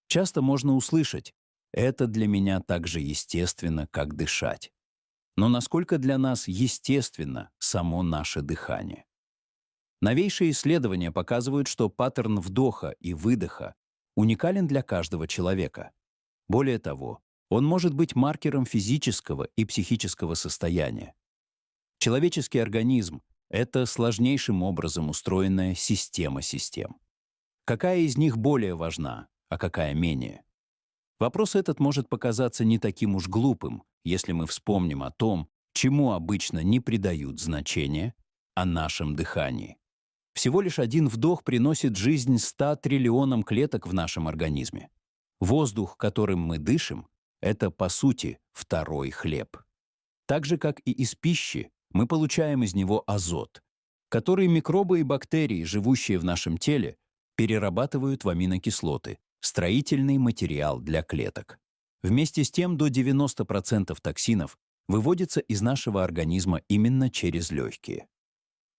Часто можно услышать: «Это для меня так же естественно, как дышать». Но насколько для нас естественно само наше дыхание? Новейшие исследования показывают, что паттерн вдоха и выдоха уникален для каждого человека. Более того, он может быть маркером физического и психического состояния. Человеческий организм — это сложнейшим образом устроенная система систем. Какая из них более важна, а какая менее? Вопрос этот может показаться не таким уж глупым, если мы вспомним о том, чему обычно не придают значения, о нашем дыхании. Всего лишь один вдох приносит жизнь 100 триллионам клеток в нашем организме. Воздух, которым мы дышим, это, по сути, второй хлеб. Так же, как и из пищи, мы получаем из него азот, который микробы и бактерии, живущие в нашем теле, перерабатывают в аминокислоты, строительный материал для клеток. Вместе с тем до 90% токсинов выводится из нашего организма именно через легкие.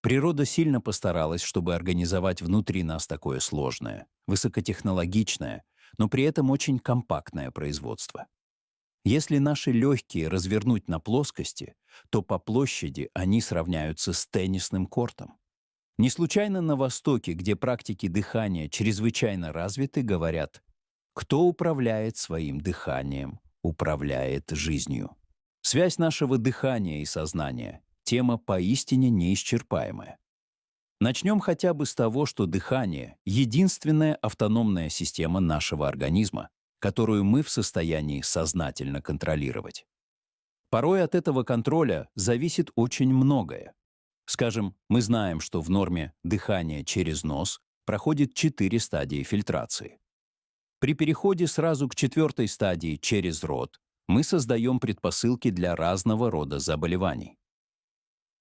Природа сильно постаралась, чтобы организовать внутри нас такое сложное, высокотехнологичное, но при этом очень компактное производство. Если наши легкие развернуть на плоскости, то по площади они сравняются с теннисным кортом. Не случайно на Востоке, где практики дыхания чрезвычайно развиты, говорят: «Кто управляет своим дыханием, управляет жизнью». Связь нашего дыхания и сознания — тема поистине неисчерпаемая. Начнем хотя бы с того, что дыхание — единственная автономная система нашего организма, которую мы в состоянии сознательно контролировать. Порой от этого контроля зависит очень многое. Скажем, мы знаем, что в норме дыхание через нос проходит 4 стадии фильтрации. При переходе сразу к 4-й стадии через рот мы создаем предпосылки для разного рода заболеваний.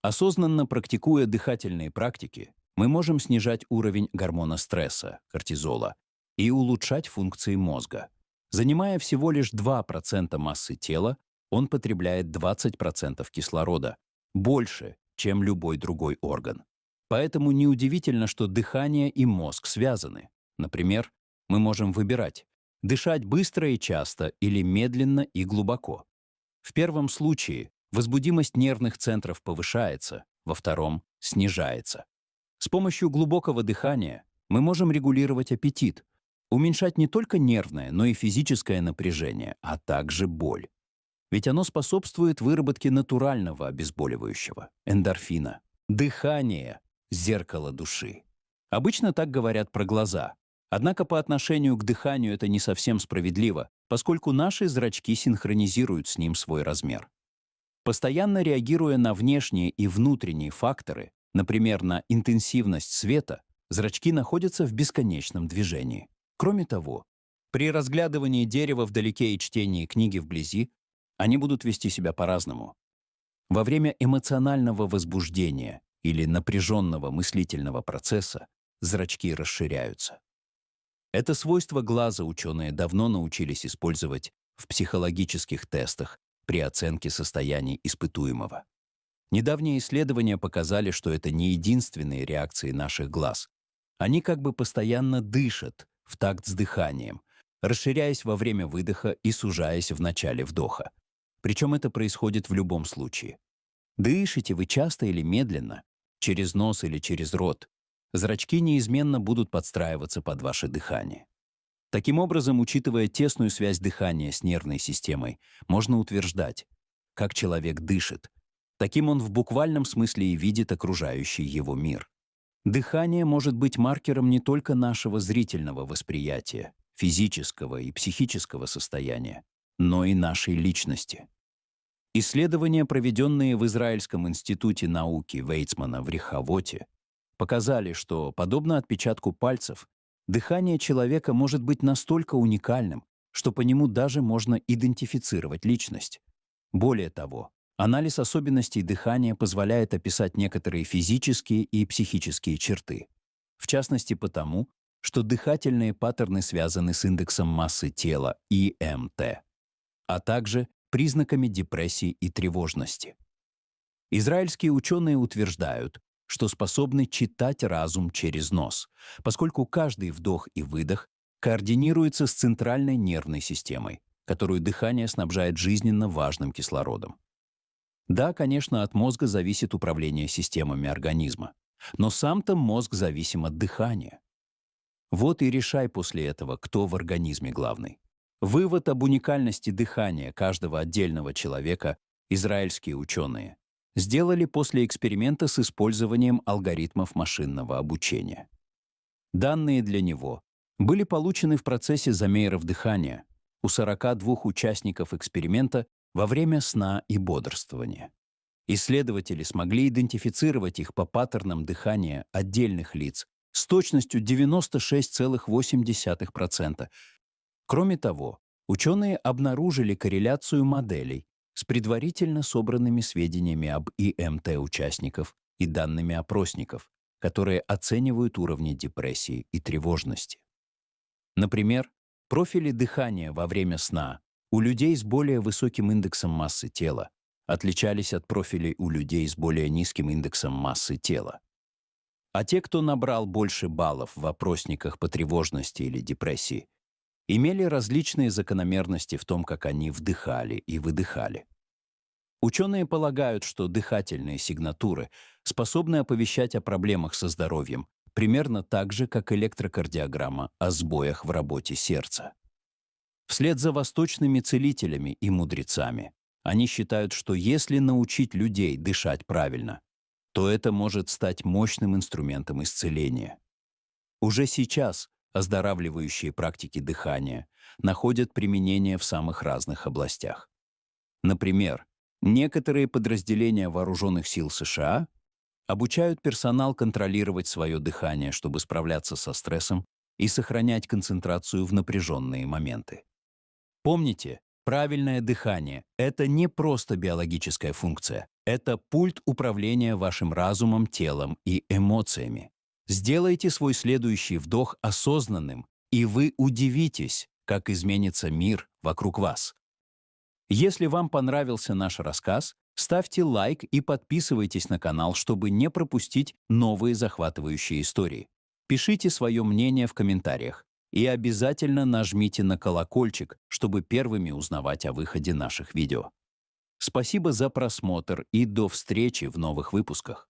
Осознанно практикуя дыхательные практики, мы можем снижать уровень гормона стресса, кортизола, и улучшать функции мозга. Занимая всего лишь 2% массы тела, он потребляет 20% кислорода, больше, чем любой другой орган. Поэтому неудивительно, что дыхание и мозг связаны. Например, мы можем выбирать: дышать быстро и часто или медленно и глубоко. В первом случае возбудимость нервных центров повышается, во втором — снижается. С помощью глубокого дыхания мы можем регулировать аппетит, уменьшать не только нервное, но и физическое напряжение, а также боль. Ведь оно способствует выработке натурального обезболивающего — эндорфина. Дыхание — зеркало души. Обычно так говорят про глаза. Однако по отношению к дыханию это не совсем справедливо, поскольку наши зрачки синхронизируют с ним свой размер. Постоянно реагируя на внешние и внутренние факторы, например, на интенсивность света, зрачки находятся в бесконечном движении. Кроме того, при разглядывании дерева вдалеке и чтении книги вблизи они будут вести себя по-разному. Во время эмоционального возбуждения или напряженного мыслительного процесса зрачки расширяются. Это свойство глаза ученые давно научились использовать в психологических тестах при оценке состояний испытуемого. Недавние исследования показали, что это не единственные реакции наших глаз. Они как бы постоянно дышат в такт с дыханием, расширяясь во время выдоха и сужаясь в начале вдоха. Причем это происходит в любом случае. Дышите вы часто или медленно, через нос или через рот, зрачки неизменно будут подстраиваться под ваше дыхание. Таким образом, учитывая тесную связь дыхания с нервной системой, можно утверждать: как человек дышит, таким он в буквальном смысле и видит окружающий его мир. Дыхание может быть маркером не только нашего зрительного восприятия, физического и психического состояния, но и нашей личности. Исследования, проведенные в Израильском институте науки Вейцмана в Рехавоте, показали, что, подобно отпечатку пальцев, дыхание человека может быть настолько уникальным, что по нему даже можно идентифицировать личность. Более того, анализ особенностей дыхания позволяет описать некоторые физические и психические черты. В частности потому, что дыхательные паттерны связаны с индексом массы тела ИМТ, а также признаками депрессии и тревожности. Израильские ученые утверждают, что способны читать разум через нос, поскольку каждый вдох и выдох координируется с центральной нервной системой, которую дыхание снабжает жизненно важным кислородом. Да, конечно, от мозга зависит управление системами организма, но сам-то мозг зависим от дыхания. Вот и решай после этого, кто в организме главный. Вывод об уникальности дыхания каждого отдельного человека израильские ученые сделали после эксперимента с использованием алгоритмов машинного обучения. Данные для него были получены в процессе замеров дыхания у 42 участников эксперимента во время сна и бодрствования. Исследователи смогли идентифицировать их по паттернам дыхания отдельных лиц с точностью 96,8%. Кроме того, ученые обнаружили корреляцию моделей с предварительно собранными сведениями об ИМТ участников и данными опросников, которые оценивают уровни депрессии и тревожности. Например, профили дыхания во время сна у людей с более высоким индексом массы тела отличались от профилей у людей с более низким индексом массы тела. А те, кто набрал больше баллов в опросниках по тревожности или депрессии, имели различные закономерности в том, как они вдыхали и выдыхали. Ученые полагают, что дыхательные сигнатуры способны оповещать о проблемах со здоровьем примерно так же, как электрокардиограмма о сбоях в работе сердца. Вслед за восточными целителями и мудрецами они считают, что если научить людей дышать правильно, то это может стать мощным инструментом исцеления. Уже сейчас оздоравливающие практики дыхания находят применение в самых разных областях. Например, некоторые подразделения вооруженных сил США обучают персонал контролировать свое дыхание, чтобы справляться со стрессом и сохранять концентрацию в напряженные моменты. Помните, правильное дыхание — это не просто биологическая функция, это пульт управления вашим разумом, телом и эмоциями. Сделайте свой следующий вдох осознанным, и вы удивитесь, как изменится мир вокруг вас. Если вам понравился наш рассказ, ставьте лайк и подписывайтесь на канал, чтобы не пропустить новые захватывающие истории. Пишите свое мнение в комментариях и обязательно нажмите на колокольчик, чтобы первыми узнавать о выходе наших видео. Спасибо за просмотр и до встречи в новых выпусках.